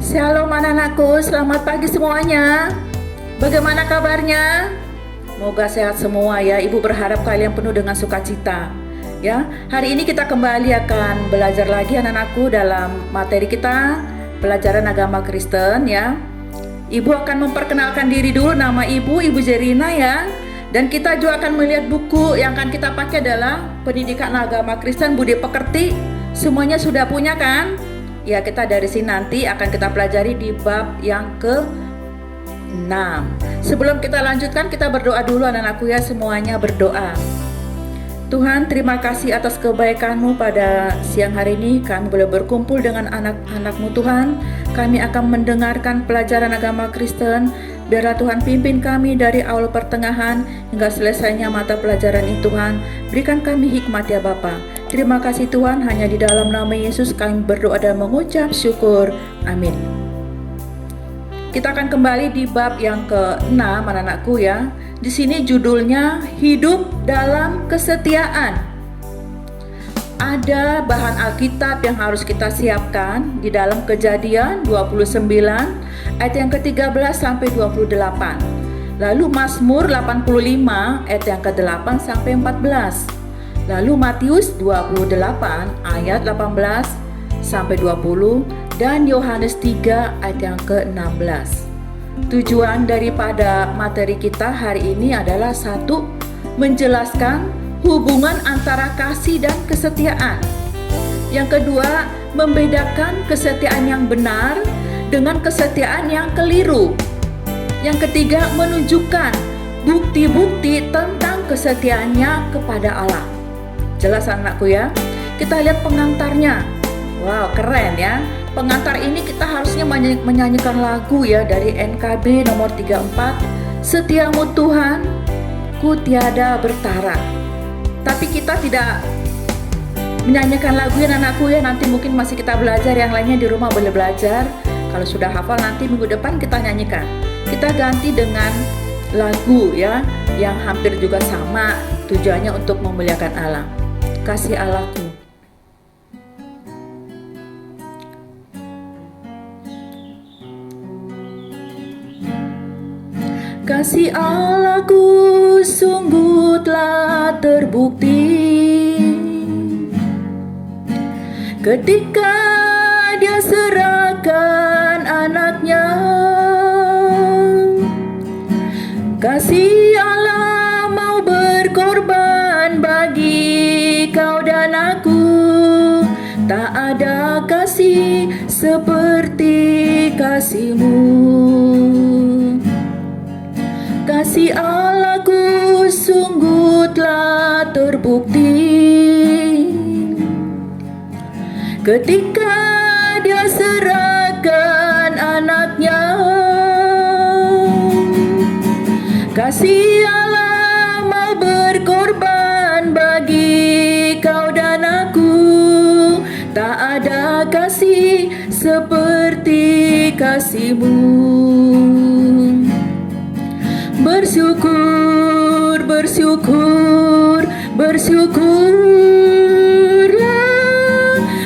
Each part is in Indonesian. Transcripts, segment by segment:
Shalom anak-anakku, selamat pagi semuanya. Bagaimana kabarnya? Semoga sehat semua ya. Ibu berharap kalian penuh dengan sukacita. Ya, hari ini kita kembali akan belajar lagi anak-anakku dalam materi kita pelajaran agama Kristen ya. Ibu akan memperkenalkan diri dulu, nama Ibu Jerina ya. Dan kita juga akan melihat buku yang akan kita pakai adalah Pendidikan Agama Kristen Budi Pekerti. Semuanya sudah punya kan? Ya, kita dari sini nanti akan kita pelajari di bab yang ke-6. Sebelum kita lanjutkan, kita berdoa dulu anak-anakku ya, semuanya berdoa. Tuhan, terima kasih atas kebaikan-Mu pada siang hari ini. Kami boleh berkumpul dengan anak-anak-Mu Tuhan. Kami akan mendengarkan pelajaran agama Kristen. Biarlah Tuhan pimpin kami dari awal pertengahan hingga selesainya mata pelajaran ini Tuhan. Berikan kami hikmat ya Bapa. Terima kasih Tuhan, hanya di dalam nama Yesus kami berdoa dan mengucap syukur. Amin. Kita akan kembali di bab yang ke-6 anak-anakku ya. Di sini judulnya Hidup dalam Kesetiaan. Ada bahan Alkitab yang harus kita siapkan di dalam Kejadian 29 ayat yang ke-13 sampai 28. Lalu Mazmur 85 ayat yang ke-8 sampai 14. Lalu Matius 28 ayat 18 sampai 20 dan Yohanes 3 ayat yang ke-16. Tujuan daripada materi kita hari ini adalah satu, menjelaskan hubungan antara kasih dan kesetiaan. Yang kedua, membedakan kesetiaan yang benar dengan kesetiaan yang keliru. Yang ketiga, menunjukkan bukti-bukti tentang kesetiaannya kepada Allah. Jelas anakku ya? Kita lihat pengantarnya. Wow, keren ya. Pengantar ini kita harusnya menyanyikan lagu ya dari NKB nomor 34. Setiamu Tuhan, ku tiada bertara. Tapi kita tidak menyanyikan lagu ya anakku ya. Nanti mungkin masih kita belajar, yang lainnya di rumah boleh belajar. Kalau sudah hafal nanti minggu depan kita nyanyikan. Kita ganti dengan lagu ya yang hampir juga sama, tujuannya untuk memuliakan Allah. Kasih Allahku. Kasih Allahku sungguh telah terbukti ketika Dia serahkan anaknya. Kasih Allah mau berkorban bagi kau dan aku. Tak ada kasih seperti kasih-Mu. Kasih Allahku sungguh telah terbukti ketika Dia serahkan anaknya. Kasih Allah mau berkorban bagi kau dan aku. Tak ada kasih seperti kasih-Mu. Bersyukur, bersyukur, bersyukurlah,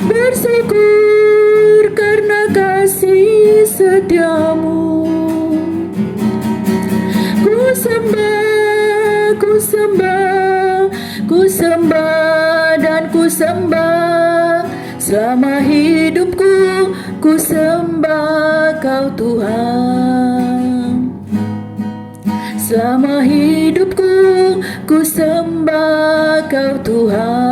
bersyukur karena kasih setiamu. Ku sembah, ku sembah, ku sembah dan ku sembah. Selama hidupku ku sembah Kau Tuhan. Selama hidupku ku sembah Kau Tuhan.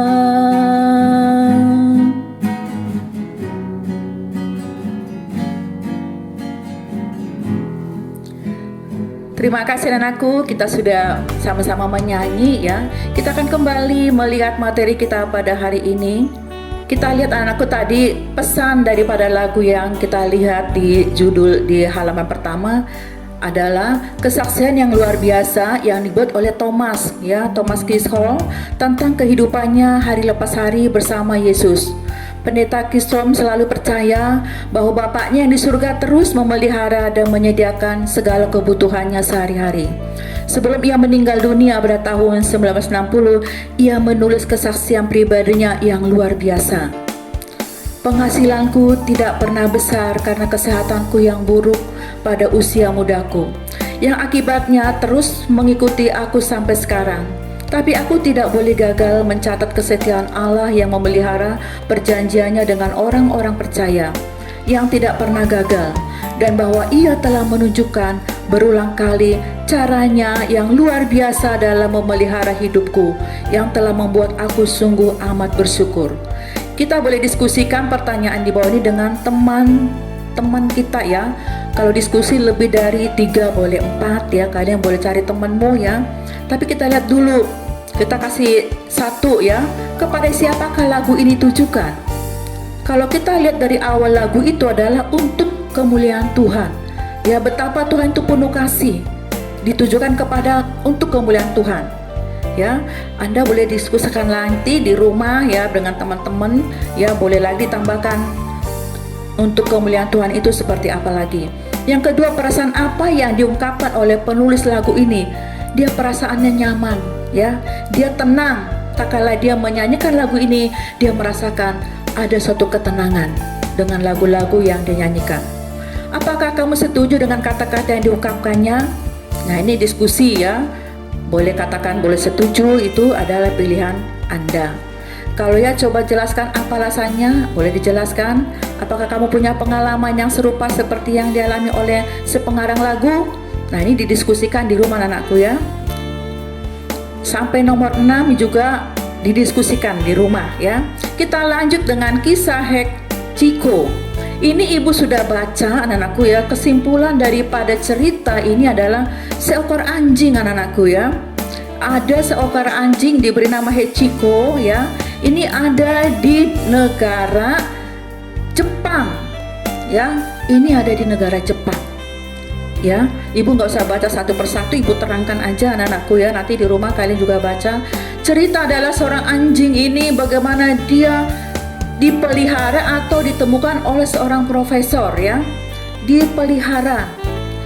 Terima kasih anakku, kita sudah sama-sama menyanyi ya. Kita akan kembali melihat materi kita pada hari ini. Kita lihat anakku tadi pesan daripada lagu yang kita lihat di judul di halaman pertama adalah kesaksian yang luar biasa yang dibuat oleh Thomas ya, Thomas Chisholm tentang kehidupannya hari lepas hari bersama Yesus. Pendeta Chisholm selalu percaya bahwa Bapaknya yang di surga terus memelihara dan menyediakan segala kebutuhannya sehari-hari. Sebelum ia meninggal dunia pada tahun 1960, ia menulis kesaksian pribadinya yang luar biasa. Penghasilanku tidak pernah besar karena kesehatanku yang buruk pada usia mudaku, yang akibatnya terus mengikuti aku sampai sekarang. Tapi aku tidak boleh gagal mencatat kesetiaan Allah yang memelihara perjanjiannya dengan orang-orang percaya yang tidak pernah gagal, dan bahwa Ia telah menunjukkan berulang kali caranya yang luar biasa dalam memelihara hidupku, yang telah membuat aku sungguh amat bersyukur. Kita boleh diskusikan pertanyaan di bawah ini dengan teman-teman kita ya. Kalau diskusi lebih dari 3 boleh 4 ya, kalian boleh cari temanmu ya. Tapi kita lihat dulu, kita kasih 1 ya, kepada siapakah lagu ini tujukan? Kalau kita lihat dari awal lagu itu adalah untuk kemuliaan Tuhan. Ya, betapa Tuhan itu penuh kasih, ditujukan kepada untuk kemuliaan Tuhan. Ya, Anda boleh diskusikan nanti di rumah ya dengan teman-teman ya, boleh lagi ditambahkan untuk kemuliaan Tuhan itu seperti apa lagi. Yang kedua, perasaan apa yang diungkapkan oleh penulis lagu ini? Dia perasaannya nyaman ya, dia tenang. Tak kala dia menyanyikan lagu ini, dia merasakan ada suatu ketenangan dengan lagu-lagu yang dia nyanyikan. Apakah kamu setuju dengan kata-kata yang diungkapkannya? Nah, ini diskusi ya. Boleh katakan boleh setuju, itu adalah pilihan Anda. Kalau ya, coba jelaskan apa alasannya, boleh dijelaskan. Apakah kamu punya pengalaman yang serupa seperti yang dialami oleh sepengarang lagu? Nah, ini didiskusikan di rumah anakku ya. Sampai nomor 6 juga didiskusikan di rumah ya. Kita lanjut dengan kisah Hechiko. Ini ibu sudah baca anak-anakku ya. Kesimpulan daripada cerita ini adalah seekor anjing anak-anakku ya. Ada seekor anjing diberi nama Hechiko ya. Ini ada di negara Jepang ya. Ini ada di negara Jepang ya. Ibu nggak usah baca satu persatu, ibu terangkan aja anak-anakku ya. Nanti di rumah kalian juga baca. Cerita adalah seorang anjing ini bagaimana dia dipelihara atau ditemukan oleh seorang profesor ya, dipelihara.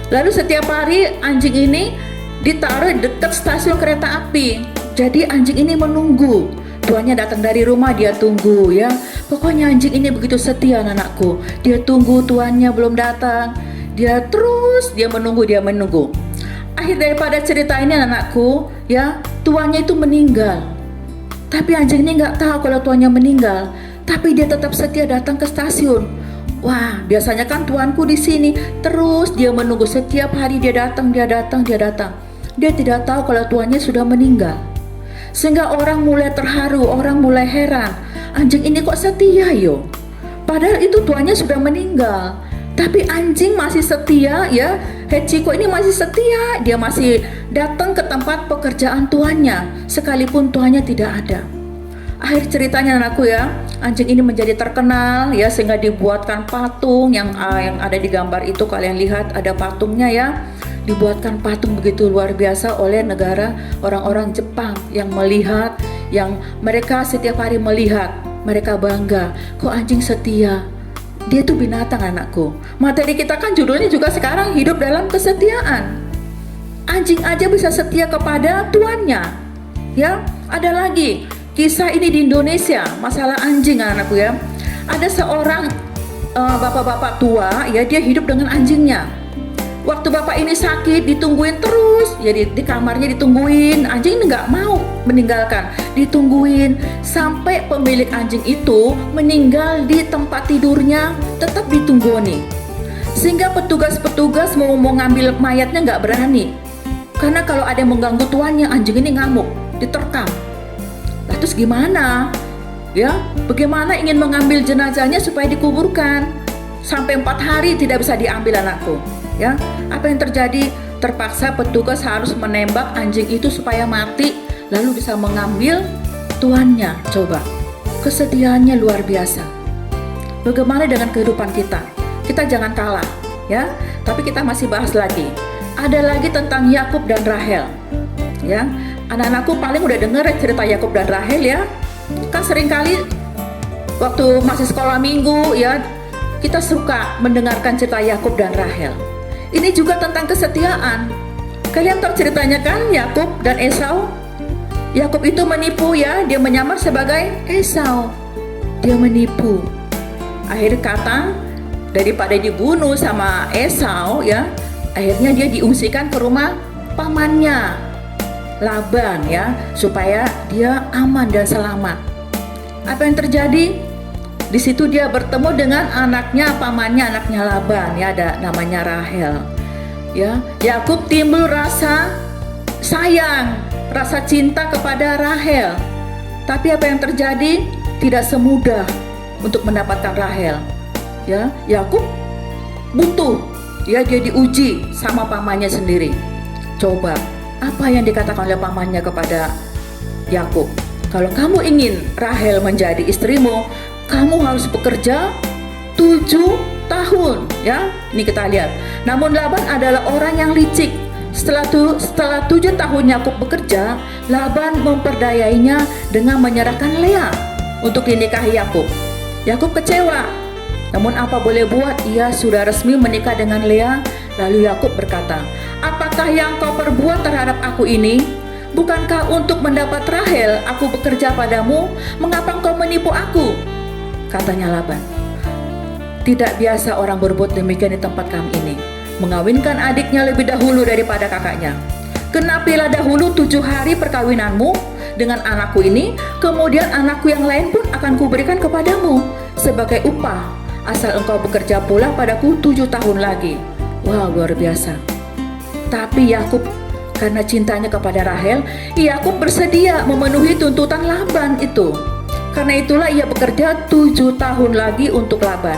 Lalu setiap hari anjing ini ditaruh dekat stasiun kereta api. Jadi anjing ini menunggu tuannya datang dari rumah, dia tunggu ya. Pokoknya anjing ini begitu setia anakku. Dia tunggu tuannya belum datang, dia menunggu. Akhir daripada cerita ini anakku ya, tuannya itu meninggal. Tapi anjing ini nggak tahu kalau tuannya meninggal. Tapi dia tetap setia datang ke stasiun. Wah, biasanya kan tuanku di sini. Terus dia menunggu setiap hari, dia datang. Dia tidak tahu kalau tuannya sudah meninggal. Sehingga orang mulai terharu, orang mulai heran. Anjing ini kok setia yo? Padahal itu tuannya sudah meninggal. Tapi anjing masih setia ya. Hechiko ini masih setia. Dia masih datang ke tempat pekerjaan tuannya sekalipun tuannya tidak ada. Akhir ceritanya anakku ya, anjing ini menjadi terkenal ya, sehingga dibuatkan patung yang ada di gambar itu. Kalian lihat ada patungnya ya, dibuatkan patung begitu luar biasa oleh negara orang-orang Jepang yang melihat, yang mereka setiap hari melihat, mereka bangga, kok anjing setia. Dia itu binatang anakku. Materi kita kan judulnya juga sekarang hidup dalam kesetiaan. Anjing aja bisa setia kepada tuannya ya. Ada lagi kisah ini di Indonesia, masalah anjing anakku ya. Ada seorang bapak-bapak tua ya, dia hidup dengan anjingnya. Waktu bapak ini sakit, ditungguin terus ya, di kamarnya ditungguin. Anjing ini nggak mau meninggalkan, ditungguin sampai pemilik anjing itu meninggal di tempat tidurnya, tetap ditunggoni. Sehingga petugas-petugas mau ngambil mayatnya nggak berani, karena kalau ada yang mengganggu tuannya, anjing ini ngamuk, diterkam. Nah, terus gimana? Ya, bagaimana ingin mengambil jenazahnya supaya dikuburkan? Sampai 4 hari tidak bisa diambil anakku. Ya, apa yang terjadi? Terpaksa petugas harus menembak anjing itu supaya mati, lalu bisa mengambil tuannya. Coba, kesetiaannya luar biasa. Bagaimana dengan kehidupan kita? Kita jangan kalah, ya. Tapi kita masih bahas lagi. Ada lagi tentang Yakub dan Rahel. Ya, anak-anakku paling udah denger cerita Yakub dan Rahel ya. Kan seringkali waktu masih sekolah minggu ya, kita suka mendengarkan cerita Yakub dan Rahel. Ini juga tentang kesetiaan. Kalian tahu ceritanya kan, Yakub dan Esau? Yakub itu menipu ya, dia menyamar sebagai Esau. Dia menipu. Akhir kata, daripada dibunuh sama Esau ya, akhirnya dia diungsikan ke rumah pamannya Laban ya, supaya dia aman dan selamat. Apa yang terjadi? Di situ dia bertemu dengan anaknya pamannya, anaknya Laban ya, ada namanya Rahel. Ya, Yakub timbul rasa sayang, rasa cinta kepada Rahel. Tapi apa yang terjadi? Tidak semudah untuk mendapatkan Rahel. Ya, Yakub butuh, ya, dia diuji sama pamannya sendiri. Coba, apa yang dikatakan oleh pamannya kepada Yakub? Kalau kamu ingin Rahel menjadi istrimu, kamu harus bekerja 7 tahun, ya. Ini kita lihat. Namun Laban adalah orang yang licik. Setelah 7 tahun Yakub bekerja, Laban memperdayainya dengan menyerahkan Lea untuk dinikahi Yakub. Yakub kecewa. Namun apa boleh buat, ia sudah resmi menikah dengan Lea. Lalu Yakub berkata, "Apakah yang kau perbuat terhadap aku ini? Bukankah untuk mendapat Rahel aku bekerja padamu? Mengapa engkau menipu aku?" Katanya Laban, "Tidak biasa orang berbuat demikian di tempat kami ini, mengawinkan adiknya lebih dahulu daripada kakaknya. Genapilah dahulu 7 hari perkawinanmu dengan anakku ini, kemudian anakku yang lain pun akan kuberikan kepadamu sebagai upah, asal engkau bekerja pula padaku 7 tahun lagi." Wow, luar biasa. Tapi Yakub, karena cintanya kepada Rahel, Yakub bersedia memenuhi tuntutan Laban itu. Karena itulah ia bekerja 7 tahun lagi untuk Laban.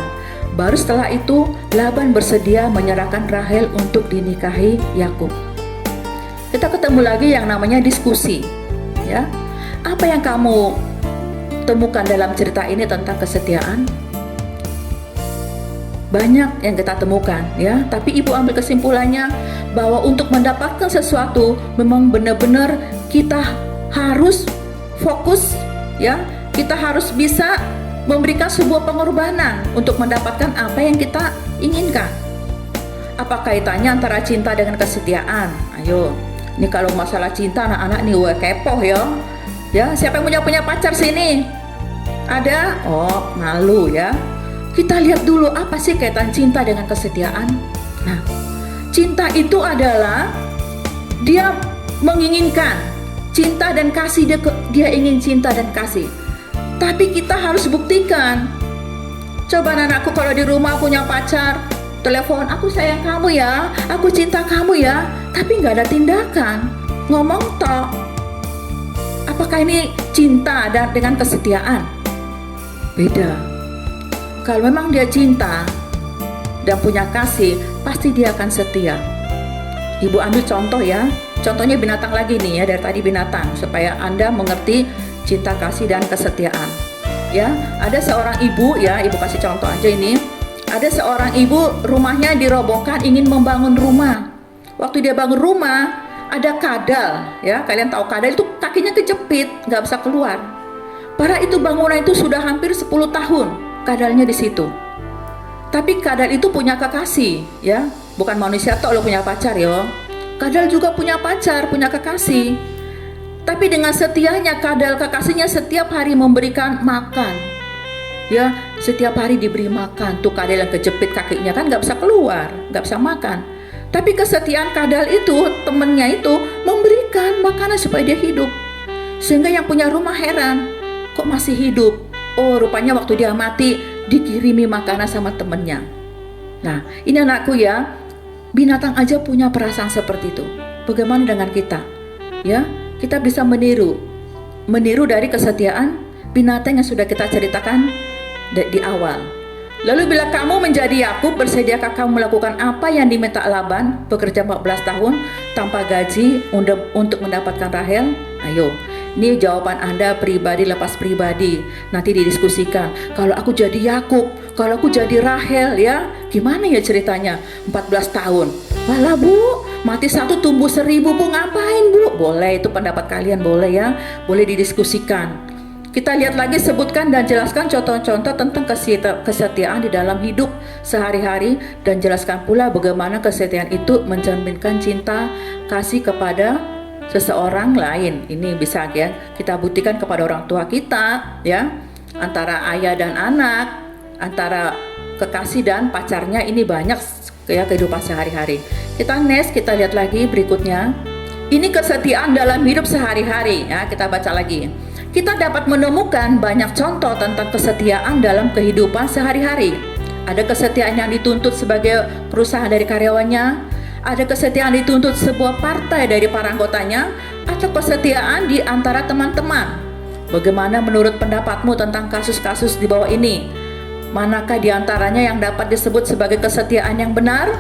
Baru setelah itu Laban bersedia menyerahkan Rahel untuk dinikahi Yakub. Kita ketemu lagi yang namanya diskusi, ya. Apa yang kamu temukan dalam cerita ini tentang kesetiaan? Banyak yang kita temukan, ya. Tapi ibu ambil kesimpulannya bahwa untuk mendapatkan sesuatu memang benar-benar kita harus fokus, ya. Kita harus bisa memberikan sebuah pengorbanan untuk mendapatkan apa yang kita inginkan. Apa kaitannya antara cinta dengan kesetiaan? Ayo, ini kalau masalah cinta anak-anak nih kepoh ya. Ya, siapa yang punya pacar sini? Ada? Oh, malu ya. Kita lihat dulu apa sih kaitan cinta dengan kesetiaan. Nah, cinta itu adalah dia menginginkan cinta dan kasih, dia ingin cinta dan kasih. Tapi kita harus buktikan. Coba anakku kalau di rumah punya pacar, telepon, "Aku sayang kamu ya, aku cinta kamu ya," tapi nggak ada tindakan, ngomong tok. Apakah ini cinta dan dengan kesetiaan? Beda. Kalau memang dia cinta dan punya kasih, pasti dia akan setia. Ibu ambil contoh ya. Contohnya binatang lagi nih ya, dari tadi binatang, supaya Anda mengerti cinta kasih dan kesetiaan. Ya, ada seorang ibu ya, ibu kasih contoh aja ini. Ada seorang ibu, rumahnya dirobohkan, ingin membangun rumah. Waktu dia bangun rumah, ada kadal ya. Kalian tahu kadal itu kakinya kejepit, nggak bisa keluar. Padahal itu bangunan itu sudah hampir 10 tahun kadalnya di situ. Tapi kadal itu punya kekasih ya, bukan manusia tok lo punya pacar yo. Kadal juga punya pacar, punya kekasih. Tapi dengan setianya kadal kekasihnya setiap hari memberikan makan. Ya, setiap hari diberi makan. Tuh kadal yang kejepit kakinya kan nggak bisa keluar, nggak bisa makan. Tapi kesetiaan kadal itu, temennya itu memberikan makanan supaya dia hidup. Sehingga yang punya rumah heran, kok masih hidup? Oh, rupanya waktu dia mati dikirimi makanan sama temennya. Nah, ini anakku ya, binatang aja punya perasaan seperti itu. Bagaimana dengan kita? Ya, kita bisa meniru dari kesetiaan binatang yang sudah kita ceritakan di awal. Lalu bila kamu menjadi Yakub, bersediakah kamu melakukan apa yang diminta Laban, bekerja 14 tahun tanpa gaji untuk mendapatkan Rahel? Ayo, ini jawaban Anda pribadi lepas pribadi. Nanti didiskusikan. Kalau aku jadi Yakub, kalau aku jadi Rahel ya, gimana ya ceritanya? 14 tahun. Walah bu, mati satu tumbuh 1000 bu, ngapain bu? Boleh, itu pendapat kalian, boleh ya, boleh didiskusikan. Kita lihat lagi, sebutkan dan jelaskan contoh-contoh tentang kesetiaan di dalam hidup sehari-hari, dan jelaskan pula bagaimana kesetiaan itu mencerminkan cinta kasih kepada seseorang lain. Ini bisa ya kita buktikan kepada orang tua kita ya, antara ayah dan anak antara kekasih dan pacarnya ini banyak ya kehidupan sehari-hari. Kita lihat lagi berikutnya. Ini kesetiaan dalam hidup sehari-hari ya, kita baca lagi. Kita dapat menemukan banyak contoh tentang kesetiaan dalam kehidupan sehari-hari. Ada kesetiaan yang dituntut sebagai perusahaan dari karyawannya, ada kesetiaan dituntut sebuah partai dari para anggotanya, atau kesetiaan di antara teman-teman. Bagaimana menurut pendapatmu tentang kasus-kasus di bawah ini? Manakah di antaranya yang dapat disebut sebagai kesetiaan yang benar?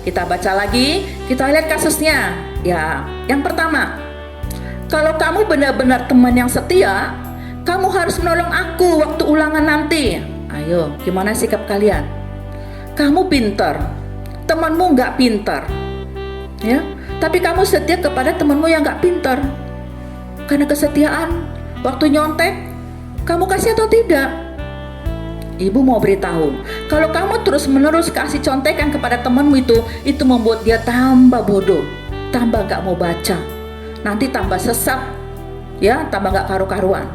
Kita baca lagi, kita lihat kasusnya. Ya, yang pertama, kalau kamu benar-benar teman yang setia, kamu harus menolong aku waktu ulangan nanti. Ayo, gimana sikap kalian? Kamu pintar, temanmu nggak pintar, ya. Tapi kamu setia kepada temanmu yang nggak pintar. Karena kesetiaan, waktu nyontek, kamu kasih atau tidak? Ibu mau beritahu, kalau kamu terus-menerus kasih contekan kepada temanmu itu membuat dia tambah bodoh, tambah nggak mau baca, nanti tambah sesat, ya, tambah nggak karu-karuan.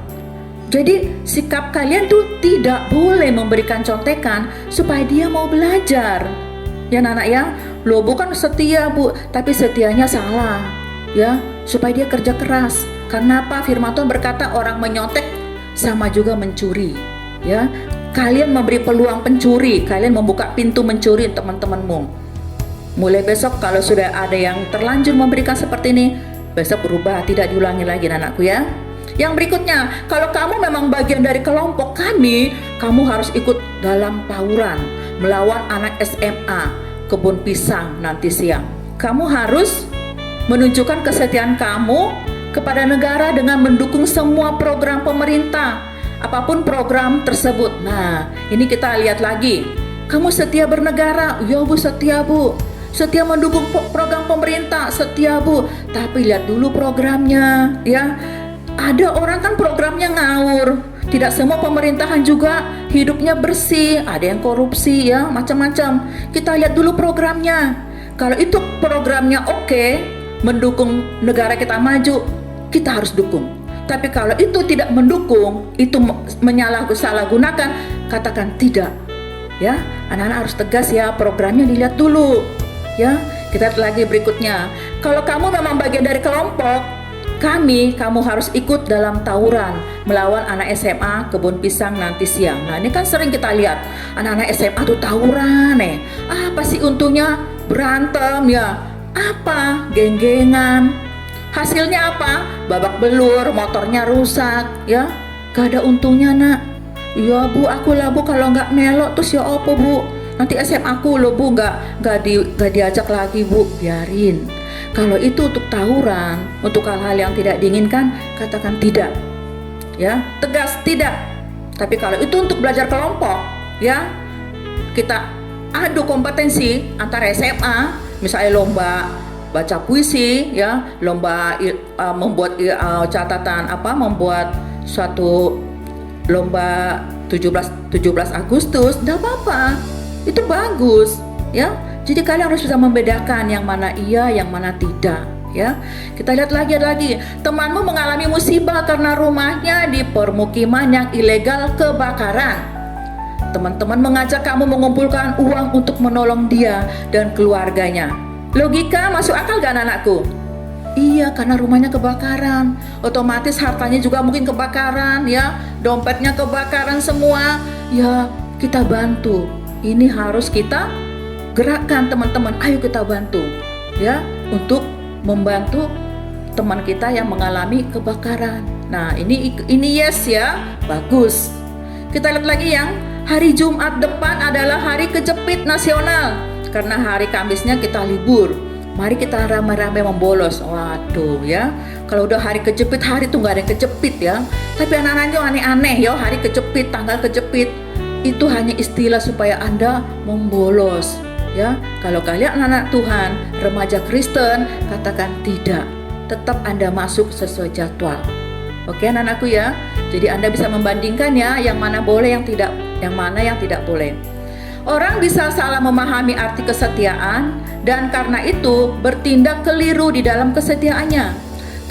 Jadi sikap kalian tuh tidak boleh memberikan contekan supaya dia mau belajar. Ya anak ya, lo bukan setia bu, tapi setianya salah, ya, supaya dia kerja keras. Karena apa? Firman Tuhan berkata orang menyontek sama juga mencuri, ya. Kalian memberi peluang pencuri, kalian membuka pintu mencuri teman-temanmu. Mulai besok kalau sudah ada yang terlanjur memberikan seperti ini, besok berubah, tidak diulangi lagi anakku ya. Yang berikutnya, kalau kamu memang bagian dari kelompok kami, kamu harus ikut dalam tawuran melawan anak SMA kebun pisang nanti siang. Kamu harus menunjukkan kesetiaan kamu kepada negara dengan mendukung semua program pemerintah, apapun program tersebut. Nah, ini kita lihat lagi. Kamu setia bernegara? Ya bu, setia bu. Setia mendukung program pemerintah? Setia bu. Tapi lihat dulu programnya, ya. Ada orang kan programnya ngawur. Tidak semua pemerintahan juga hidupnya bersih. Ada yang korupsi ya, macam-macam. Kita lihat dulu programnya. Kalau itu programnya oke, mendukung negara kita maju, kita harus dukung. Tapi kalau itu tidak mendukung, itu menyalahgunakan, katakan tidak. Ya, anak-anak harus tegas ya, programnya dilihat dulu. Ya, kita lihat lagi berikutnya. Kalau kamu memang bagian dari kelompok kamu harus ikut dalam tawuran melawan anak SMA kebun pisang nanti siang. Nah, ini kan sering kita lihat anak-anak SMA tuh tawuran Apa sih untungnya? Berantem ya. Apa? Geng-gengan. Hasilnya apa? Babak belur, motornya rusak, ya. Gak ada untungnya nak. Ya bu, aku lah bu, kalau nggak melok terus ya apa bu? Nanti SMA aku loh bu, nggak diajak lagi bu, biarin. Kalau itu untuk tawuran, untuk hal-hal yang tidak diinginkan, katakan tidak, ya, tegas tidak. Tapi kalau itu untuk belajar kelompok, ya, kita adu kompetensi antara SMA, misalnya lomba baca puisi, ya, lomba membuat catatan membuat suatu lomba 17 Agustus, enggak apa-apa, itu bagus, ya. Jadi kalian harus bisa membedakan yang mana iya, yang mana tidak, ya. Kita lihat lagi, temanmu mengalami musibah karena rumahnya di permukiman yang ilegal kebakaran. Teman-teman mengajak kamu mengumpulkan uang untuk menolong dia dan keluarganya. Logika masuk akal gak anak-anakku? Iya, karena rumahnya kebakaran, otomatis hartanya juga mungkin kebakaran, ya, dompetnya kebakaran semua, ya, kita bantu. Ini harus kita gerakkan teman-teman, ayo kita bantu, ya, untuk membantu teman kita yang mengalami kebakaran. Nah, ini yes ya, bagus. Kita lihat lagi yang hari Jumat depan adalah hari kejepit nasional, karena hari Kamisnya kita libur. Mari kita ramai-ramai membolos. Waduh ya, kalau udah hari kejepit, hari itu nggak ada yang kejepit ya. Tapi anak-anaknya aneh-aneh ya, hari kejepit, tanggal kejepit, itu hanya istilah supaya Anda membolos. Ya, kalau kalian anak Tuhan, remaja Kristen, katakan tidak. Tetap Anda masuk sesuai jadwal. Oke, anak-anakku ya. Jadi Anda bisa membandingkan ya, yang mana boleh, yang mana yang tidak boleh. Orang bisa salah memahami arti kesetiaan dan karena itu bertindak keliru di dalam kesetiaannya.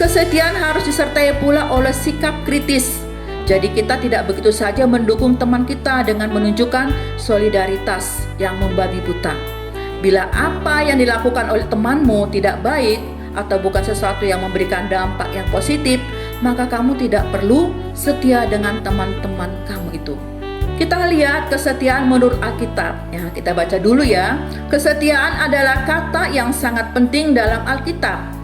Kesetiaan harus disertai pula oleh sikap kritis. Jadi kita tidak begitu saja mendukung teman kita dengan menunjukkan solidaritas yang membabi buta. Bila apa yang dilakukan oleh temanmu tidak baik atau bukan sesuatu yang memberikan dampak yang positif, maka kamu tidak perlu setia dengan teman-teman kamu itu. Kita lihat kesetiaan menurut Alkitab. Ya, kita baca dulu ya. Kesetiaan adalah kata yang sangat penting dalam Alkitab.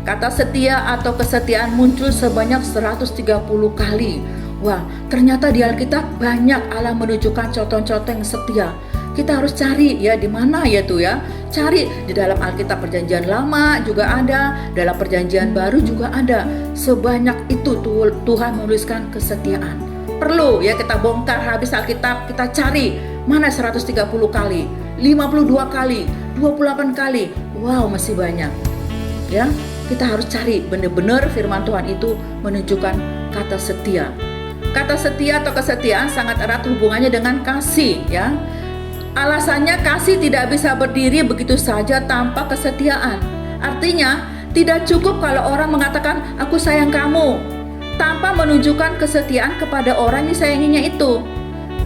Kata setia atau kesetiaan muncul sebanyak 130 kali. Wah, ternyata di Alkitab banyak Allah menunjukkan contoh-contoh yang setia. Kita harus cari ya di mana ya tuh ya. Cari di dalam Alkitab Perjanjian Lama juga ada, dalam Perjanjian Baru juga ada. Sebanyak itu Tuhan menuliskan kesetiaan. Perlu ya kita bongkar habis Alkitab, kita cari mana 130 kali, 52 kali, 28 kali. Wow, masih banyak. Ya, kita harus cari benar-benar firman Tuhan itu menunjukkan kata setia. Kata setia atau kesetiaan sangat erat hubungannya dengan kasih ya. Alasannya kasih tidak bisa berdiri begitu saja tanpa kesetiaan. Artinya tidak cukup kalau orang mengatakan aku sayang kamu tanpa menunjukkan kesetiaan kepada orang yang disayanginya itu.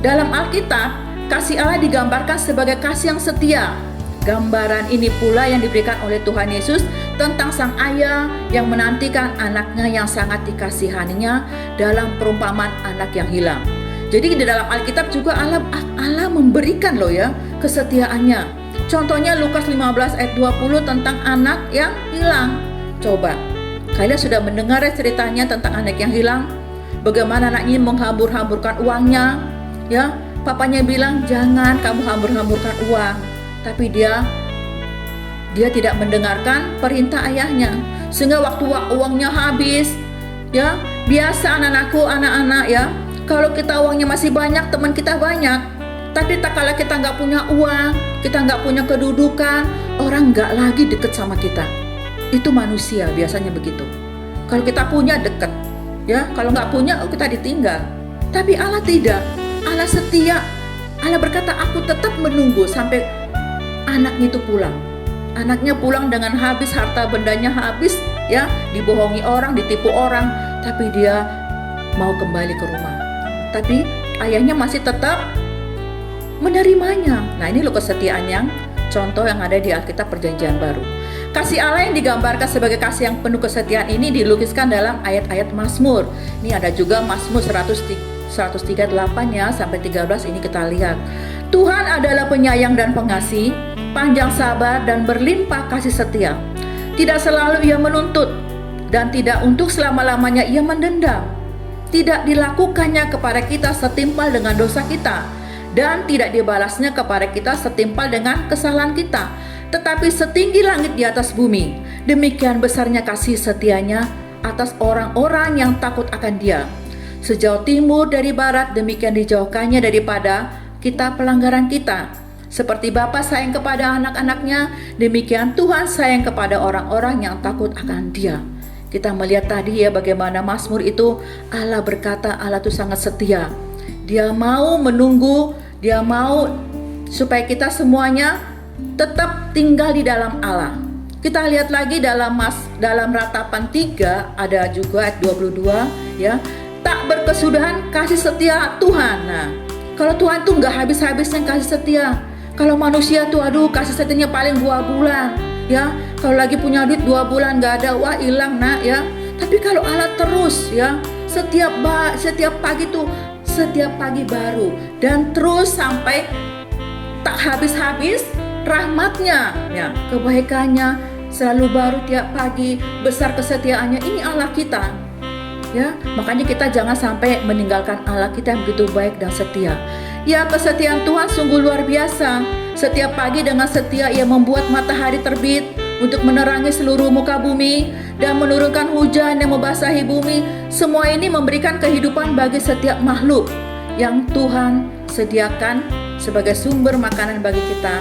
Dalam Alkitab, kasih Allah digambarkan sebagai kasih yang setia. Gambaran ini pula yang diberikan oleh Tuhan Yesus tentang sang ayah yang menantikan anaknya yang sangat dikasihaninya dalam perumpamaan anak yang hilang. Jadi di dalam Alkitab juga Allah memberikan loh ya kesetiaannya. Contohnya Lukas 15 ayat 20 tentang anak yang hilang. Coba, kalian sudah mendengar ceritanya tentang anak yang hilang? Bagaimana anaknya menghambur-hamburkan uangnya? Ya, papanya bilang jangan kamu hambur-hamburkan uang. Tapi dia tidak mendengarkan perintah ayahnya. Sehingga waktu uangnya habis, ya biasa anak-anak ya. Kalau kita uangnya masih banyak, teman kita banyak. Tapi tak kala kita nggak punya uang, kita nggak punya kedudukan, orang nggak lagi deket sama kita. Itu manusia biasanya begitu. Kalau kita punya deket, ya. Kalau nggak punya, kita ditinggal. Tapi Allah tidak. Allah setia. Allah berkata, aku tetap menunggu sampai anaknya itu pulang. Anaknya pulang dengan habis, harta bendanya habis, ya, dibohongi orang, ditipu orang, tapi dia mau kembali ke rumah. Tapi ayahnya masih tetap menerimanya. Nah, ini loh kesetiaan yang contoh yang ada di Alkitab Perjanjian Baru. Kasih Allah yang digambarkan sebagai kasih yang penuh kesetiaan ini dilukiskan dalam ayat-ayat Mazmur. Ini ada juga Mazmur 138 ya sampai 13, ini kita lihat. Tuhan adalah penyayang dan pengasih, panjang sabar dan berlimpah kasih setia. Tidak selalu ia menuntut dan tidak untuk selama-lamanya ia mendendam. Tidak dilakukannya kepada kita setimpal dengan dosa kita, dan tidak dibalasnya kepada kita setimpal dengan kesalahan kita, tetapi setinggi langit di atas bumi, demikian besarnya kasih setianya atas orang-orang yang takut akan Dia. Sejauh timur dari barat, demikian dijauhkannya daripada kita pelanggaran kita. Seperti Bapa sayang kepada anak-anaknya, demikian Tuhan sayang kepada orang-orang yang takut akan Dia. Kita melihat tadi ya bagaimana Mazmur itu Allah berkata Allah itu sangat setia. Dia mau menunggu, Dia mau supaya kita semuanya tetap tinggal di dalam Allah. Kita lihat lagi dalam Ratapan 3 ada juga ayat 22 ya. Tak berkesudahan kasih setia Tuhan. Nah, kalau Tuhan tuh nggak habis-habisnya kasih setia. Kalau manusia tuh aduh kasih setianya paling 2 bulan ya. Kalau lagi punya duit 2 bulan nggak ada, wah hilang nak ya. Tapi kalau Allah terus ya, setiap pagi tuh, setiap pagi baru dan terus sampai tak habis-habis rahmatnya ya, kebaikannya selalu baru tiap pagi, besar kesetiaannya. Ini Allah kita ya. Makanya kita jangan sampai meninggalkan Allah kita yang begitu baik dan setia. Ya, kesetiaan Tuhan sungguh luar biasa. Setiap pagi dengan setia Ia membuat matahari terbit untuk menerangi seluruh muka bumi dan menurunkan hujan yang membasahi bumi. Semua ini memberikan kehidupan bagi setiap makhluk yang Tuhan sediakan sebagai sumber makanan bagi kita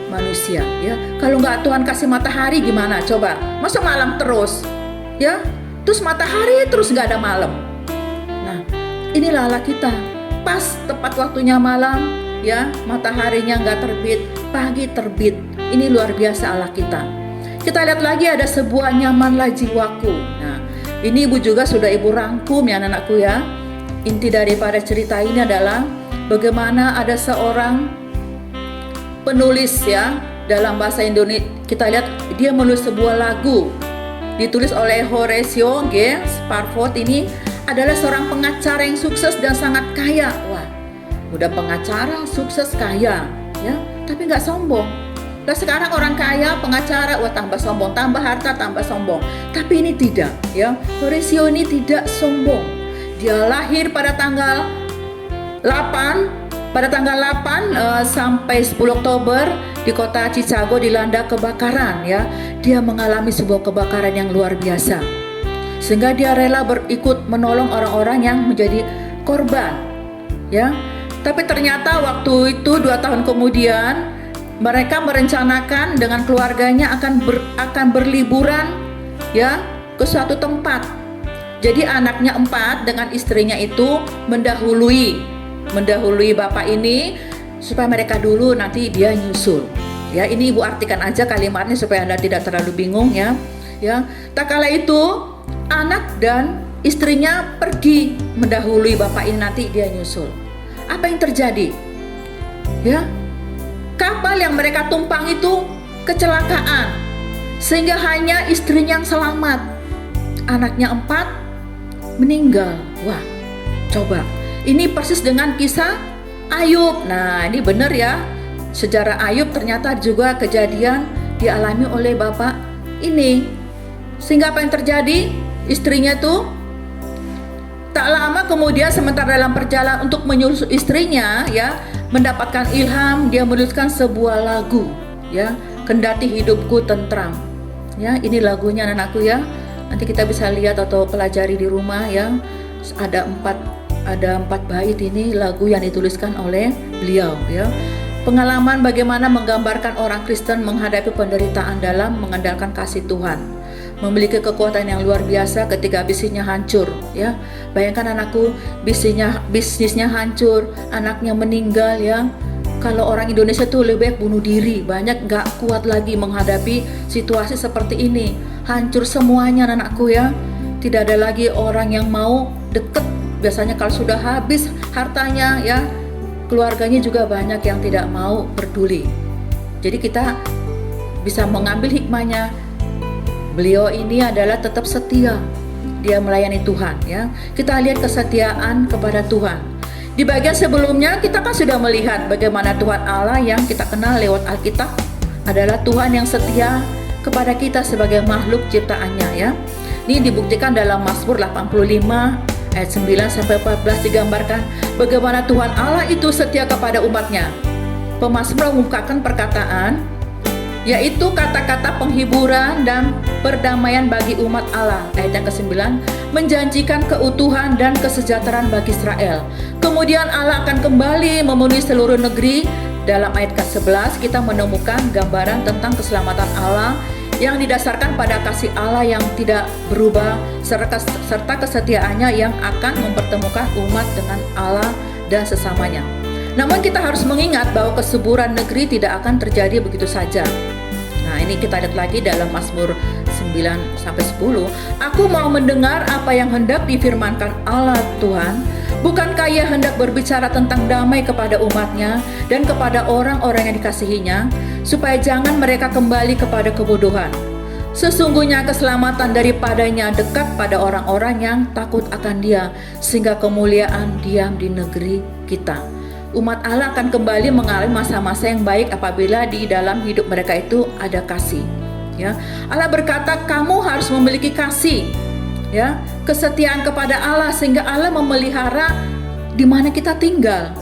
manusia ya. Kalau nggak Tuhan kasih matahari gimana coba? Masa malam terus ya? Terus matahari terus nggak ada malam. Nah, inilah Allah kita. Pas tepat waktunya malam ya, mataharinya nggak terbit, pagi terbit. Ini luar biasa Allah kita. Kita lihat lagi ada sebuah nyamanlah jiwaku. Nah, ini ibu juga sudah ibu rangkum ya anak-anakku ya. Inti daripada cerita ini adalah bagaimana ada seorang penulis ya, dalam bahasa Indonesia kita lihat dia menulis sebuah lagu ditulis oleh Horatio Spafford. Ini adalah seorang pengacara yang sukses dan sangat kaya. Wah, udah pengacara sukses kaya ya, tapi nggak sombong. Nah sekarang orang kaya pengacara, wah tambah sombong, tambah harta tambah sombong. Tapi ini tidak ya, Horatio ini tidak sombong. Dia lahir pada tanggal 8 sampai 10 Oktober di kota Chicago dilanda kebakaran ya. Dia mengalami sebuah kebakaran yang luar biasa, sehingga dia rela berikut menolong orang-orang yang menjadi korban ya. Tapi ternyata waktu itu 2 tahun kemudian mereka merencanakan dengan keluarganya akan berliburan ya ke suatu tempat. Jadi anaknya 4 dengan istrinya itu mendahului bapak ini supaya mereka dulu, nanti dia nyusul. Ya, ini Ibu artikan aja kalimatnya supaya Anda tidak terlalu bingung ya. Ya, tak kala itu anak dan istrinya pergi mendahului bapak ini, nanti dia nyusul. Apa yang terjadi? Ya, kapal yang mereka tumpang itu kecelakaan, sehingga hanya istrinya yang selamat. Anaknya 4 meninggal. Wah, coba. Ini persis dengan kisah Ayub. Nah, ini benar ya. Sejarah Ayub ternyata juga kejadian dialami oleh bapak ini. Sehingga apa yang terjadi? Istrinya tuh tak lama kemudian, sementara dalam perjalanan untuk menyusul istrinya ya, mendapatkan ilham, dia menuliskan sebuah lagu ya, Kendati Hidupku Tentram. Ya, ini lagunya anakku ya. Nanti kita bisa lihat atau pelajari di rumah ya. Ada empat bait ini lagu yang dituliskan oleh beliau ya. Pengalaman bagaimana menggambarkan orang Kristen menghadapi penderitaan dalam mengandalkan kasih Tuhan. Memiliki kekuatan yang luar biasa ketika bisnisnya hancur ya. Bayangkan anakku, bisnisnya hancur, anaknya meninggal ya. Kalau orang Indonesia tuh lebih baik bunuh diri, banyak nggak kuat lagi menghadapi situasi seperti ini. Hancur semuanya anakku ya. Tidak ada lagi orang yang mau deket. Biasanya kalau sudah habis hartanya ya, keluarganya juga banyak yang tidak mau peduli. Jadi kita bisa mengambil hikmahnya. Beliau ini adalah tetap setia. Dia melayani Tuhan ya. Kita lihat kesetiaan kepada Tuhan. Di bagian sebelumnya kita kan sudah melihat bagaimana Tuhan Allah yang kita kenal lewat Alkitab adalah Tuhan yang setia kepada kita sebagai makhluk ciptaannya ya. Ini dibuktikan dalam Mazmur 85 ayat 9 sampai 14 digambarkan bagaimana Tuhan Allah itu setia kepada umatnya. Pemazmur mengungkapkan perkataan yaitu kata-kata penghiburan dan perdamaian bagi umat Allah. Ayat yang ke-9 menjanjikan keutuhan dan kesejahteraan bagi Israel. Kemudian Allah akan kembali memenuhi seluruh negeri. Dalam ayat ke-11 kita menemukan gambaran tentang keselamatan Allah yang didasarkan pada kasih Allah yang tidak berubah serta kesetiaannya yang akan mempertemukan umat dengan Allah dan sesamanya. Namun kita harus mengingat bahwa kesuburan negeri tidak akan terjadi begitu saja. Nah, ini kita lihat lagi dalam Mazmur 9-10. Aku mau mendengar apa yang hendak difirmankan Allah Tuhan. Bukankah Ia hendak berbicara tentang damai kepada umatnya dan kepada orang-orang yang dikasihinya, supaya jangan mereka kembali kepada kebodohan. Sesungguhnya keselamatan daripadanya dekat pada orang-orang yang takut akan Dia, sehingga kemuliaan diam di negeri kita. Umat Allah akan kembali mengalami masa-masa yang baik apabila di dalam hidup mereka itu ada kasih. Ya, Allah berkata kamu harus memiliki kasih, ya, kesetiaan kepada Allah sehingga Allah memelihara di mana kita tinggal.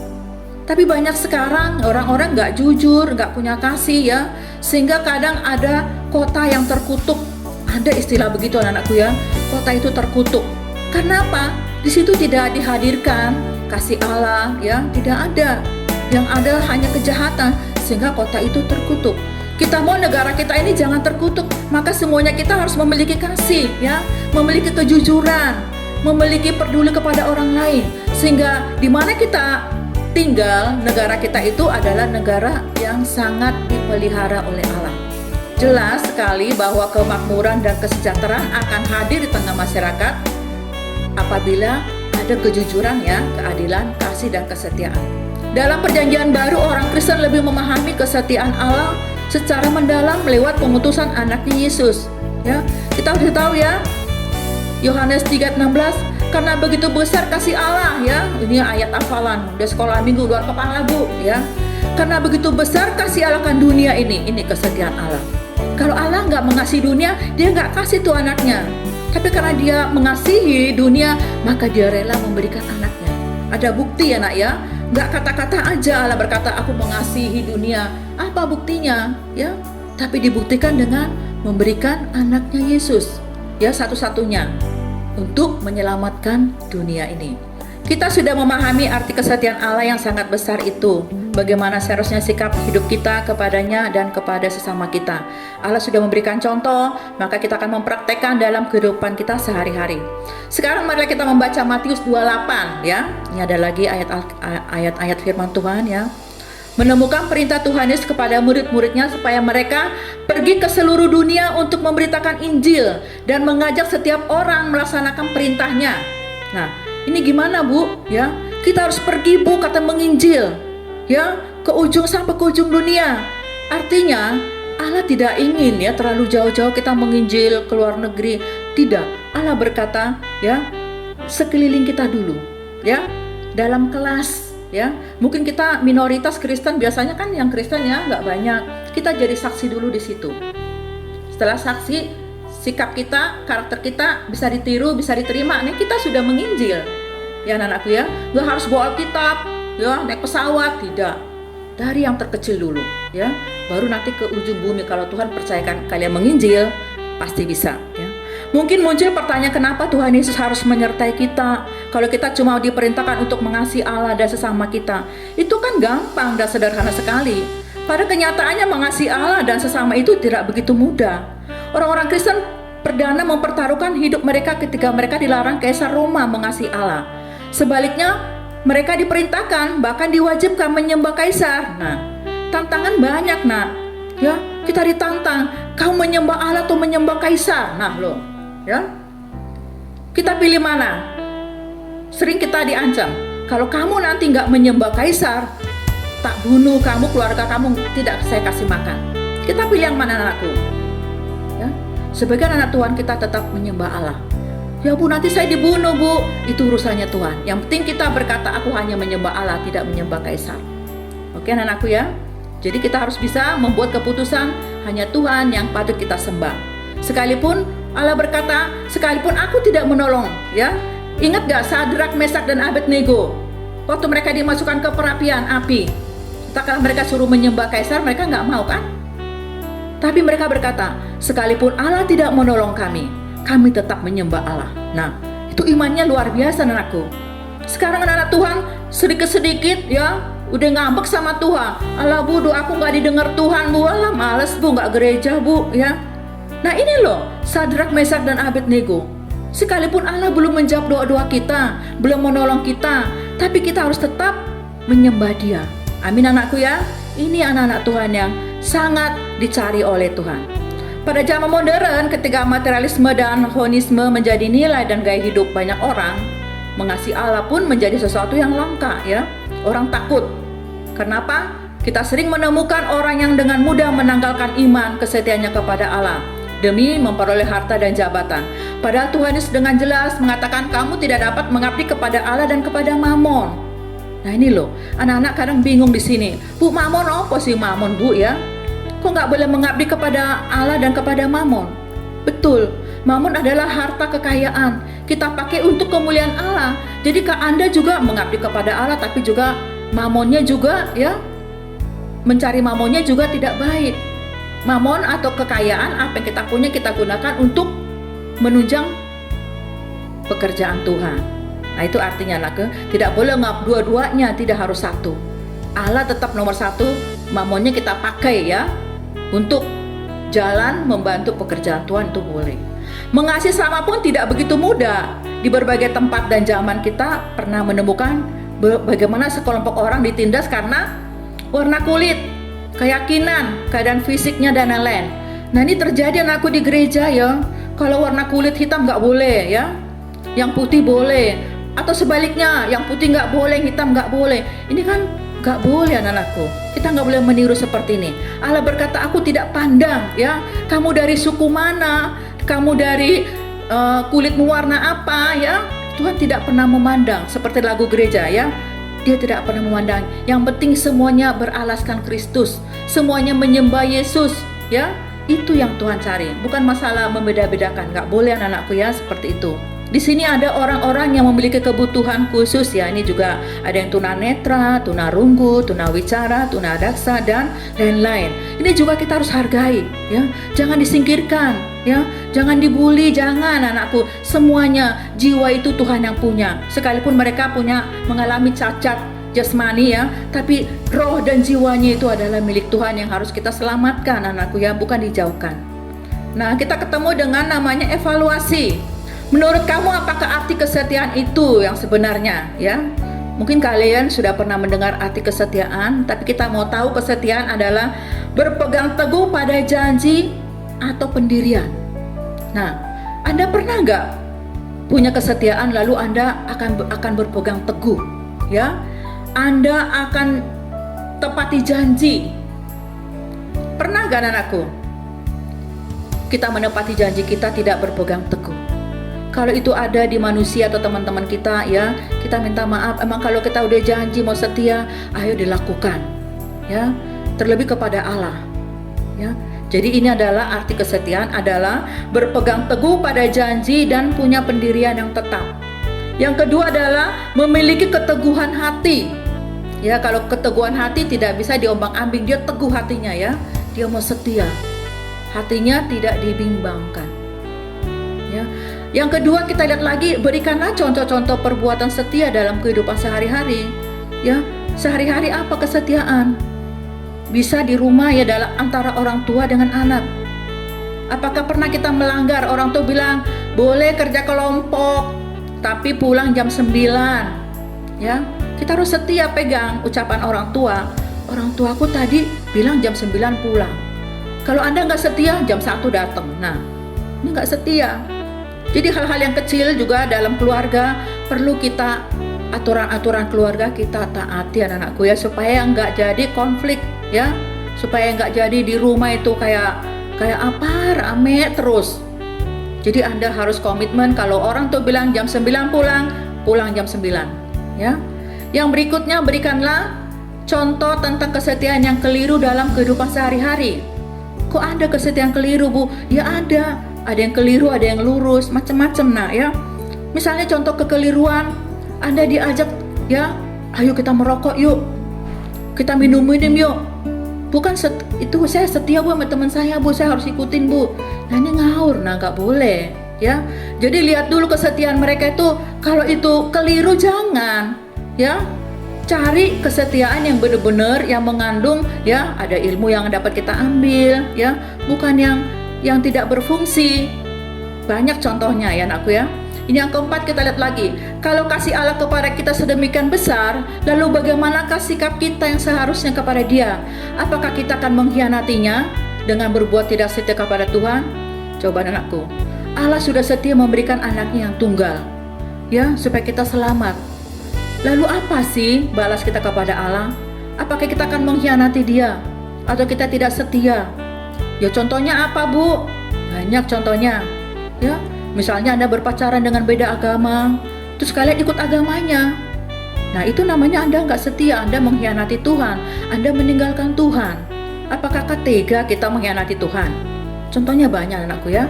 Tapi banyak sekarang orang-orang nggak jujur, nggak punya kasih ya, sehingga kadang ada kota yang terkutuk. Ada istilah begitu anak-anakku ya, kota itu terkutuk. Karena apa? Di situ tidak dihadirkan kasih Allah ya, tidak ada. Yang ada hanya kejahatan sehingga kota itu terkutuk. Kita mau negara kita ini jangan terkutuk, maka semuanya kita harus memiliki kasih ya, memiliki kejujuran, memiliki peduli kepada orang lain, sehingga di mana kita tinggal, negara kita itu adalah negara yang sangat dipelihara oleh Allah. Jelas sekali bahwa kemakmuran dan kesejahteraan akan hadir di tengah masyarakat apabila ada kejujuran ya, keadilan, kasih dan kesetiaan. Dalam perjanjian baru, orang Kristen lebih memahami kesetiaan Allah secara mendalam lewat pengutusan anaknya Yesus. Ya, kita harus tahu ya, Yohanes 3:16, karena begitu besar kasih Allah ya. Ini ayat hafalan, udah sekolah minggu luar kepala Bu ya. Karena begitu besar kasih Allah kan dunia ini kesetiaan Allah. Kalau Allah nggak mengasihi dunia, dia nggak kasih tuh anaknya. Tapi karena dia mengasihi dunia, maka dia rela memberikan anaknya. Ada bukti ya nak ya. Nggak kata-kata aja Allah berkata aku mengasihi dunia. Apa buktinya ya? Tapi dibuktikan dengan memberikan anaknya Yesus ya, satu-satunya untuk menyelamatkan dunia ini. Kita sudah memahami arti kesetiaan Allah yang sangat besar itu. Bagaimana seharusnya sikap hidup kita kepadanya dan kepada sesama kita. Allah sudah memberikan contoh, maka kita akan mempraktekkan dalam kehidupan kita sehari-hari. Sekarang mari kita membaca Matius 28 ya. Ini ada lagi ayat-ayat firman Tuhan ya. Menemukan perintah Tuhan Yesus kepada murid-muridnya supaya mereka pergi ke seluruh dunia untuk memberitakan Injil dan mengajak setiap orang melaksanakan perintahnya. Nah, ini gimana Bu? Ya, kita harus pergi Bu, kata menginjil, ya, ke ujung sampai ke ujung dunia. Artinya Allah tidak ingin ya terlalu jauh-jauh kita menginjil ke luar negeri. Tidak, Allah berkata ya sekeliling kita dulu, ya, dalam kelas. Ya, mungkin kita minoritas Kristen, biasanya kan yang Kristen ya nggak banyak. Kita jadi saksi dulu di situ. Setelah saksi, sikap kita, karakter kita bisa ditiru, bisa diterima. Nih kita sudah menginjil. Ya anak-anakku ya, nggak harus bawa Alkitab, ya naik pesawat, tidak. Dari yang terkecil dulu, ya. Baru nanti ke ujung bumi. Kalau Tuhan percayakan kalian menginjil, pasti bisa. Ya. Mungkin muncul pertanyaan kenapa Tuhan Yesus harus menyertai kita kalau kita cuma diperintahkan untuk mengasihi Allah dan sesama kita. Itu kan gampang dan sederhana sekali. Pada kenyataannya mengasihi Allah dan sesama itu tidak begitu mudah. Orang-orang Kristen perdana mempertaruhkan hidup mereka ketika mereka dilarang Kaisar Roma mengasihi Allah. Sebaliknya mereka diperintahkan bahkan diwajibkan menyembah Kaisar. Nah, tantangan banyak nak. Ya, kita ditantang, kau menyembah Allah atau menyembah Kaisar. Nah loh. Ya, kita pilih mana? Sering kita diancam, kalau kamu nanti nggak menyembah Kaisar, tak bunuh kamu, keluarga kamu tidak saya kasih makan. Kita pilih yang mana anakku? Ya, sebagai anak Tuhan kita tetap menyembah Allah. Ya Bu, nanti saya dibunuh Bu, itu urusannya Tuhan. Yang penting kita berkata aku hanya menyembah Allah, tidak menyembah Kaisar. Oke anak-anakku ya. Jadi kita harus bisa membuat keputusan hanya Tuhan yang patut kita sembah. Sekalipun Allah berkata, sekalipun aku tidak menolong, ya. Ingat gak Sadrak, Mesak dan Abednego? Waktu mereka dimasukkan ke perapian api, tak mereka suruh menyembah Kaisar, mereka nggak mau kan? Tapi mereka berkata, sekalipun Allah tidak menolong kami tetap menyembah Allah. Nah, itu imannya luar biasa anakku. Sekarang anak-anak Tuhan sedikit-sedikit ya udah ngambek sama Tuhan. Allah Bu, doaku nggak didengar Tuhan Bu, alah males Bu, nggak gereja Bu ya. Nah ini loh Sadrak, Mesak dan Abednego. Sekalipun Allah belum menjawab doa-doa kita, belum menolong kita, tapi kita harus tetap menyembah Dia. Amin anakku ya. Ini anak-anak Tuhan yang sangat dicari oleh Tuhan. Pada zaman modern ketika materialisme dan hedonisme menjadi nilai dan gaya hidup banyak orang, mengasihi Allah pun menjadi sesuatu yang langka ya. Orang takut. Kenapa? Kita sering menemukan orang yang dengan mudah menanggalkan iman kesetiaannya kepada Allah demi memperoleh harta dan jabatan. Padahal Tuhan Yesus dengan jelas mengatakan kamu tidak dapat mengabdi kepada Allah dan kepada Mamon. Nah ini loh, anak-anak kadang bingung di sini. Bu, Mamon apa sih Mamon Bu ya? Kok nggak boleh mengabdi kepada Allah dan kepada Mamon? Betul, Mamon adalah harta kekayaan. Kita pakai untuk kemuliaan Allah. Jadi Anda juga mengabdi kepada Allah, tapi juga Mamonnya juga ya, mencari Mamonnya juga tidak baik. Mamon atau kekayaan apa yang kita punya kita gunakan untuk menunjang pekerjaan Tuhan. Nah itu artinya anakku, tidak boleh dua-duanya, tidak harus satu. Allah tetap nomor satu, Mamonnya kita pakai ya untuk jalan membantu pekerjaan Tuhan, itu boleh. Mengasihi sama pun tidak begitu mudah. Di berbagai tempat dan zaman kita pernah menemukan bagaimana sekelompok orang ditindas karena warna kulit, keyakinan, keadaan fisiknya dan lain-lain. Nah ini terjadi anakku di gereja ya. Kalau warna kulit hitam nggak boleh ya, yang putih boleh. Atau sebaliknya, yang putih nggak boleh, hitam nggak boleh. Ini kan nggak boleh anak-anakku. Kita nggak boleh meniru seperti ini. Allah berkata, aku tidak pandang ya, kamu dari suku mana, kamu dari kulitmu warna apa ya. Tuhan tidak pernah memandang, seperti lagu gereja ya. Dia tidak pernah memandang. Yang penting semuanya beralaskan Kristus, semuanya menyembah Yesus ya. Itu yang Tuhan cari, bukan masalah membeda-bedakan. Nggak boleh anak-anakku ya seperti itu. Di sini ada orang-orang yang memiliki kebutuhan khusus ya. Ini juga ada yang tunanetra, tunarunggu, tunawicara, tunadaksa dan lain-lain. Ini juga kita harus hargai ya. Jangan disingkirkan ya. Jangan dibully, jangan anakku. Semuanya jiwa itu Tuhan yang punya. Sekalipun mereka mengalami cacat jasmani ya, tapi roh dan jiwanya itu adalah milik Tuhan yang harus kita selamatkan anakku ya, bukan dijauhkan. Nah, kita ketemu dengan namanya evaluasi. Menurut kamu apakah arti kesetiaan itu yang sebenarnya ya? Mungkin kalian sudah pernah mendengar arti kesetiaan, tapi kita mau tahu kesetiaan adalah berpegang teguh pada janji atau pendirian. Nah, Anda pernah nggak punya kesetiaan lalu Anda akan berpegang teguh ya? Anda akan tepati janji. Pernah nggak anakku? Kita menepati janji kita tidak berpegang teguh. Kalau itu ada di manusia atau teman-teman kita ya, kita minta maaf. Emang kalau kita udah janji mau setia, ayo dilakukan ya, terlebih kepada Allah ya. Jadi ini adalah arti kesetiaan adalah berpegang teguh pada janji dan punya pendirian yang tetap. Yang kedua adalah memiliki keteguhan hati ya. Kalau keteguhan hati tidak bisa diombang-ambing, dia teguh hatinya ya, dia mau setia, hatinya tidak dibimbangkan ya. Yang kedua kita lihat lagi, berikanlah contoh-contoh perbuatan setia dalam kehidupan sehari-hari ya. Sehari-hari apa kesetiaan? Bisa di rumah ya, dalam antara orang tua dengan anak. Apakah pernah kita melanggar? Orang tua bilang boleh kerja kelompok tapi pulang jam 9 ya. Kita harus setia pegang ucapan orang tua. Orang tuaku tadi bilang jam 9 pulang. Kalau Anda nggak setia, jam 1 datang. Nah, ini nggak setia. Jadi hal-hal yang kecil juga dalam keluarga perlu kita, aturan-aturan keluarga kita taati anak-anakku ya, supaya nggak jadi konflik ya, supaya nggak jadi di rumah itu kayak apa, rame terus. Jadi Anda harus komitmen, kalau orang tuh bilang jam 9 pulang jam 9 ya. Yang berikutnya, berikanlah contoh tentang kesetiaan yang keliru dalam kehidupan sehari-hari. Kok ada kesetiaan keliru, Bu? Ya ada yang keliru, ada yang lurus, macam-macam. Nah ya, misalnya contoh kekeliruan, Anda diajak ya, ayo kita merokok yuk, kita minum yuk. Bukan itu saya setia Bu sama teman saya Bu, saya harus ikutin Bu. Nah ini ngawur, nah nggak boleh ya. Jadi lihat dulu kesetiaan mereka itu, kalau itu keliru jangan ya. Cari kesetiaan yang benar-benar yang mengandung ya, ada ilmu yang dapat kita ambil ya, bukan yang tidak berfungsi. Banyak contohnya ya anakku ya. Ini yang keempat, kita lihat lagi. Kalau kasih Allah kepada kita sedemikian besar, lalu bagaimanakah sikap kita yang seharusnya kepada Dia? Apakah kita akan mengkhianatinya dengan berbuat tidak setia kepada Tuhan? Coba anakku, Allah sudah setia memberikan anaknya yang tunggal ya, supaya kita selamat. Lalu apa sih balas kita kepada Allah? Apakah kita akan mengkhianati Dia atau kita tidak setia? Ya contohnya apa Bu? Banyak contohnya ya. Misalnya Anda berpacaran dengan beda agama, terus kalian ikut agamanya. Nah itu namanya Anda nggak setia, Anda mengkhianati Tuhan, Anda meninggalkan Tuhan. Apakah tega kita mengkhianati Tuhan? Contohnya banyak anakku ya.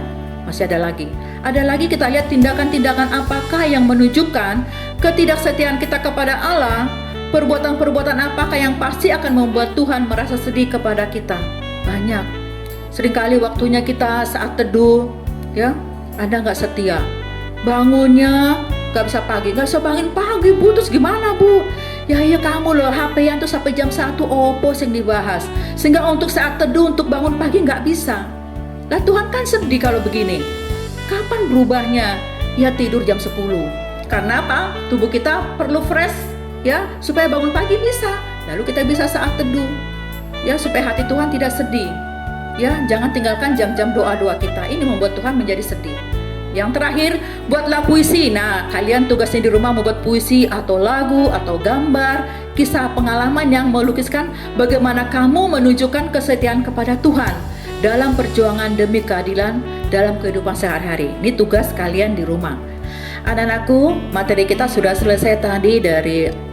Masih ada lagi. Ada lagi, kita lihat tindakan-tindakan apakah yang menunjukkan ketidaksetiaan kita kepada Allah. Perbuatan-perbuatan apakah yang pasti akan membuat Tuhan merasa sedih kepada kita? Banyak. Seringkali waktunya kita saat teduh ya, Anda nggak setia. Bangunnya nggak bisa pagi, nggak bisa bangun pagi Bu, terus gimana Bu? Ya kamu loh HP-an tuh sampai jam 1 opo yang dibahas, sehingga untuk saat teduh, untuk bangun pagi nggak bisa. Lah Tuhan kan sedih kalau begini. Kapan berubahnya? Ya tidur jam 10. Karena apa? Tubuh kita perlu fresh ya, supaya bangun pagi bisa. Lalu kita bisa saat teduh ya, supaya hati Tuhan tidak sedih. Ya, jangan tinggalkan jam-jam doa-doa kita. Ini membuat Tuhan menjadi sedih. Yang terakhir, buatlah puisi. Nah, kalian tugasnya di rumah membuat puisi atau lagu atau gambar, kisah pengalaman yang melukiskan bagaimana kamu menunjukkan kesetiaan kepada Tuhan dalam perjuangan demi keadilan dalam kehidupan sehari-hari. Ini tugas kalian di rumah. Anak-anakku, materi kita sudah selesai tadi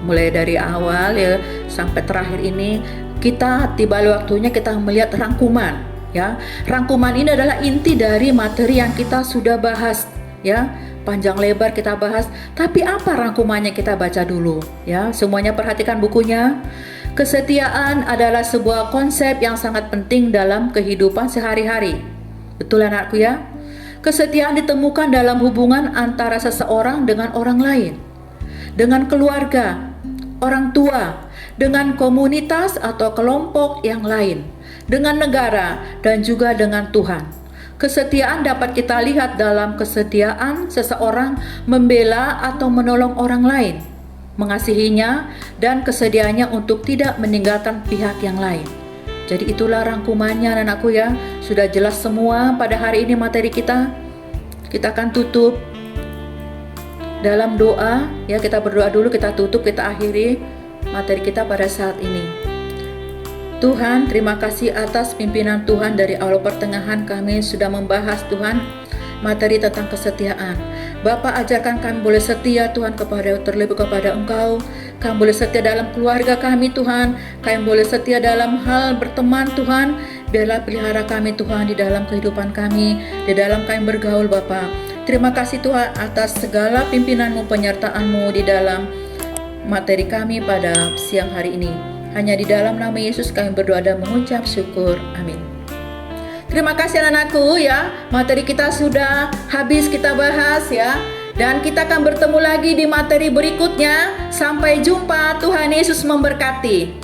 mulai dari awal ya sampai terakhir ini. Kita tiba waktunya kita melihat rangkuman ya. Rangkuman ini adalah inti dari materi yang kita sudah bahas ya. Panjang lebar kita bahas, tapi apa rangkumannya kita baca dulu ya. Semuanya perhatikan bukunya. Kesetiaan adalah sebuah konsep yang sangat penting dalam kehidupan sehari-hari. Betul anakku ya? Kesetiaan ditemukan dalam hubungan antara seseorang dengan orang lain, dengan keluarga, orang tua, dengan komunitas atau kelompok yang lain, dengan negara, dan juga dengan Tuhan. Kesetiaan dapat kita lihat dalam kesetiaan seseorang membela atau menolong orang lain, mengasihinya, dan kesediaannya untuk tidak meninggalkan pihak yang lain. Jadi itulah rangkumannya anakku ya. Sudah jelas semua pada hari ini materi kita. Kita akan tutup dalam doa ya. Kita berdoa dulu, kita tutup, kita akhiri materi kita pada saat ini. Tuhan, terima kasih atas pimpinan Tuhan dari awal pertengahan kami sudah membahas Tuhan materi tentang kesetiaan. Bapa, ajarkan kami boleh setia Tuhan terlebih kepada Engkau. Kami boleh setia dalam keluarga kami Tuhan. Kami boleh setia dalam hal berteman Tuhan. Biarlah pelihara kami Tuhan di dalam kehidupan kami, di dalam kami bergaul Bapa. Terima kasih Tuhan atas segala pimpinan-Mu, penyertaan-Mu di dalam materi kami pada siang hari ini. Hanya di dalam nama Yesus kami berdoa dan mengucap syukur. Amin. Terima kasih anak-anakku ya. Materi kita sudah habis kita bahas ya. Dan kita akan bertemu lagi di materi berikutnya. Sampai jumpa. Tuhan Yesus memberkati.